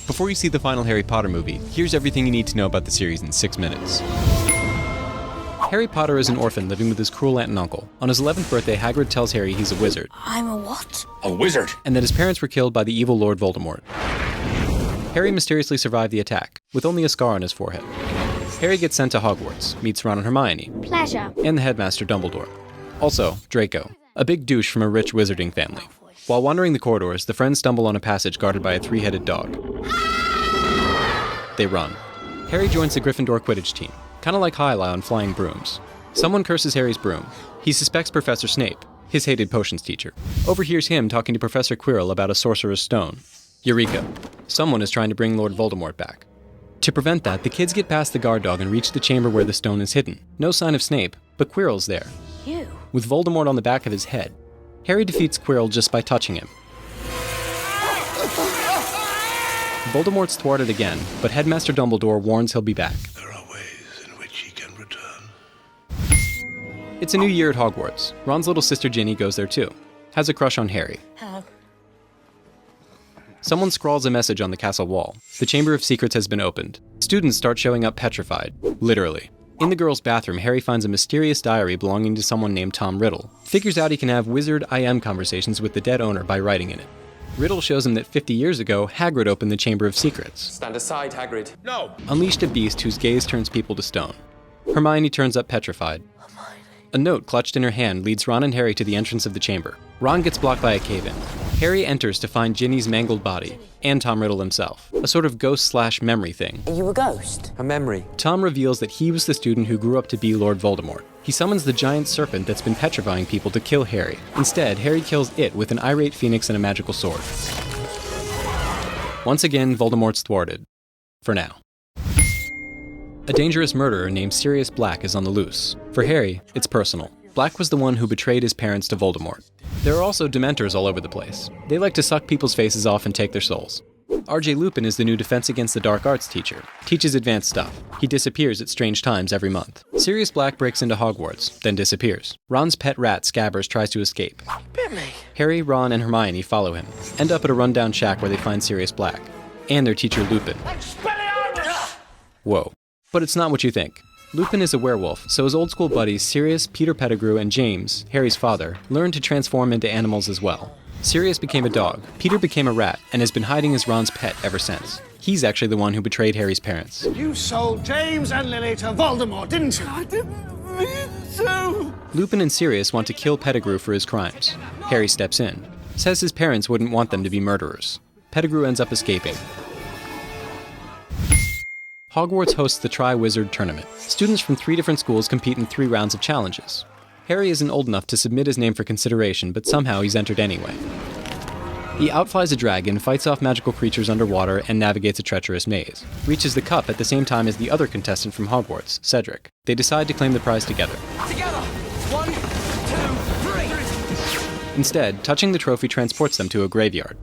Before you see the final Harry Potter movie, here's everything you need to know about the series in 6 minutes. Harry Potter is an orphan living with his cruel aunt and uncle. On his 11th birthday, Hagrid tells Harry he's a wizard. I'm a what? A wizard! And that his parents were killed by the evil Lord Voldemort. Harry mysteriously survived the attack, with only a scar on his forehead. Harry gets sent to Hogwarts, meets Ron and Hermione. Pleasure. And the headmaster Dumbledore. Also, Draco, a big douche from a rich wizarding family. While wandering the corridors, the friends stumble on a passage guarded by a 3-headed dog. They run. Harry joins the Gryffindor Quidditch team, kind of like Hyla on flying brooms. Someone curses Harry's broom. He suspects Professor Snape, his hated potions teacher. Overhears him talking to Professor Quirrell about a sorcerer's stone. Eureka! Someone is trying to bring Lord Voldemort back. To prevent that, the kids get past the guard dog and reach the chamber where the stone is hidden. No sign of Snape, but Quirrell's there. You? With Voldemort on the back of his head. Harry defeats Quirrell just by touching him. Voldemort's thwarted again, but Headmaster Dumbledore warns he'll be back. There are ways in which he can return. It's a new year at Hogwarts. Ron's little sister Ginny goes there too. Has a crush on Harry. Hello. Someone scrawls a message on the castle wall. The Chamber of Secrets has been opened. Students start showing up petrified. Literally. In the girls' bathroom, Harry finds a mysterious diary belonging to someone named Tom Riddle. Figures out he can have wizard IM conversations with the dead owner by writing in it. Riddle shows him that 50 years ago, Hagrid opened the Chamber of Secrets. Stand aside, Hagrid. No! Unleashed a beast whose gaze turns people to stone. Hermione turns up petrified. A note clutched in her hand leads Ron and Harry to the entrance of the chamber. Ron gets blocked by a cave-in. Harry enters to find Ginny's mangled body, and Tom Riddle himself. A sort of ghost/memory thing. Are you a ghost? A memory. Tom reveals that he was the student who grew up to be Lord Voldemort. He summons the giant serpent that's been petrifying people to kill Harry. Instead, Harry kills it with an irate phoenix and a magical sword. Once again, Voldemort's thwarted. For now. A dangerous murderer named Sirius Black is on the loose. For Harry, it's personal. Black was the one who betrayed his parents to Voldemort. There are also Dementors all over the place. They like to suck people's faces off and take their souls. R.J. Lupin is the new Defense Against the Dark Arts teacher. Teaches advanced stuff. He disappears at strange times every month. Sirius Black breaks into Hogwarts, then disappears. Ron's pet rat, Scabbers, tries to escape. Bit me. Harry, Ron, and Hermione follow him. End up at a rundown shack where they find Sirius Black. And their teacher, Lupin. Whoa. But it's not what you think. Lupin is a werewolf, so his old school buddies Sirius, Peter Pettigrew, and James, Harry's father, learn to transform into animals as well. Sirius became a dog, Peter became a rat, and has been hiding as Ron's pet ever since. He's actually the one who betrayed Harry's parents. You sold James and Lily to Voldemort, didn't you? I didn't mean to. Lupin and Sirius want to kill Pettigrew for his crimes. Harry steps in. Says his parents wouldn't want them to be murderers. Pettigrew ends up escaping. Hogwarts hosts the Tri-Wizard Tournament. Students from 3 different schools compete in 3 rounds of challenges. Harry isn't old enough to submit his name for consideration, but somehow he's entered anyway. He outflies a dragon, fights off magical creatures underwater, and navigates a treacherous maze. Reaches the cup at the same time as the other contestant from Hogwarts, Cedric. They decide to claim the prize together. Together! 1, 2, 3! Instead, touching the trophy transports them to a graveyard.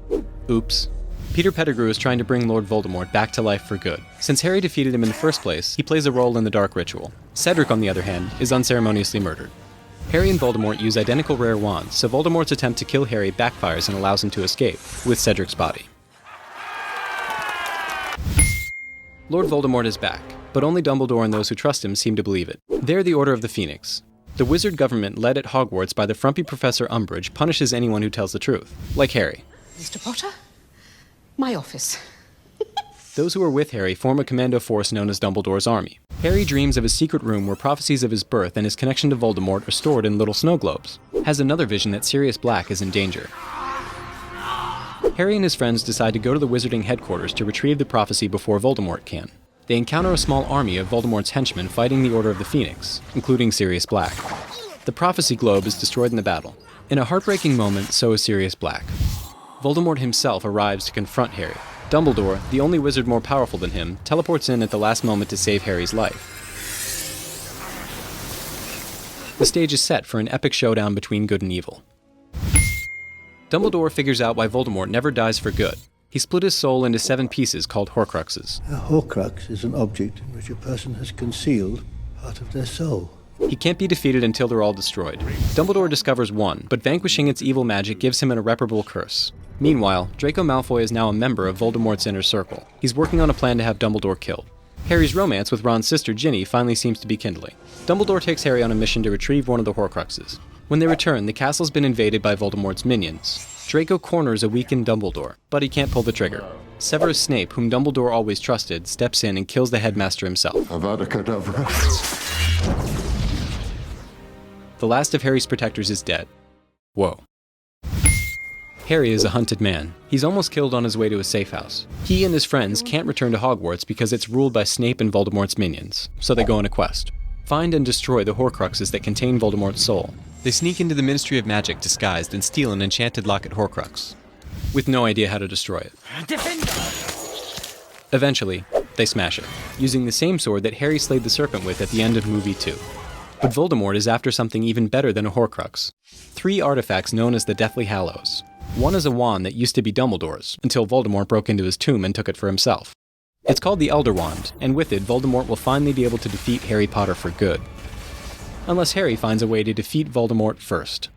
Oops. Peter Pettigrew is trying to bring Lord Voldemort back to life for good. Since Harry defeated him in the first place, he plays a role in the Dark Ritual. Cedric, on the other hand, is unceremoniously murdered. Harry and Voldemort use identical rare wands, so Voldemort's attempt to kill Harry backfires and allows him to escape, with Cedric's body. Lord Voldemort is back, but only Dumbledore and those who trust him seem to believe it. They're the Order of the Phoenix. The wizard government led at Hogwarts by the frumpy Professor Umbridge punishes anyone who tells the truth, like Harry. Mr. Potter? My office. Those who are with Harry form a commando force known as Dumbledore's Army. Harry dreams of a secret room where prophecies of his birth and his connection to Voldemort are stored in little snow globes. Has another vision that Sirius Black is in danger. Harry and his friends decide to go to the Wizarding headquarters to retrieve the prophecy before Voldemort can. They encounter a small army of Voldemort's henchmen fighting the Order of the Phoenix, including Sirius Black. The prophecy globe is destroyed in the battle. In a heartbreaking moment, so is Sirius Black. Voldemort himself arrives to confront Harry. Dumbledore, the only wizard more powerful than him, teleports in at the last moment to save Harry's life. The stage is set for an epic showdown between good and evil. Dumbledore figures out why Voldemort never dies for good. He split his soul into 7 pieces called Horcruxes. A Horcrux is an object in which a person has concealed part of their soul. He can't be defeated until they're all destroyed. Dumbledore discovers one, but vanquishing its evil magic gives him an irreparable curse. Meanwhile, Draco Malfoy is now a member of Voldemort's inner circle. He's working on a plan to have Dumbledore killed. Harry's romance with Ron's sister Ginny finally seems to be kindling. Dumbledore takes Harry on a mission to retrieve one of the Horcruxes. When they return, the castle's been invaded by Voldemort's minions. Draco corners a weakened Dumbledore, but he can't pull the trigger. Severus Snape, whom Dumbledore always trusted, steps in and kills the headmaster himself. Avada Kedavra. The last of Harry's protectors is dead. Whoa. Harry is a hunted man. He's almost killed on his way to a safe house. He and his friends can't return to Hogwarts because it's ruled by Snape and Voldemort's minions, so they go on a quest. Find and destroy the Horcruxes that contain Voldemort's soul. They sneak into the Ministry of Magic disguised and steal an enchanted locket Horcrux, with no idea how to destroy it. Eventually, they smash it, using the same sword that Harry slayed the serpent with at the end of movie 2. But Voldemort is after something even better than a Horcrux. 3 artifacts known as the Deathly Hallows. One is a wand that used to be Dumbledore's, until Voldemort broke into his tomb and took it for himself. It's called the Elder Wand, and with it, Voldemort will finally be able to defeat Harry Potter for good. Unless Harry finds a way to defeat Voldemort first.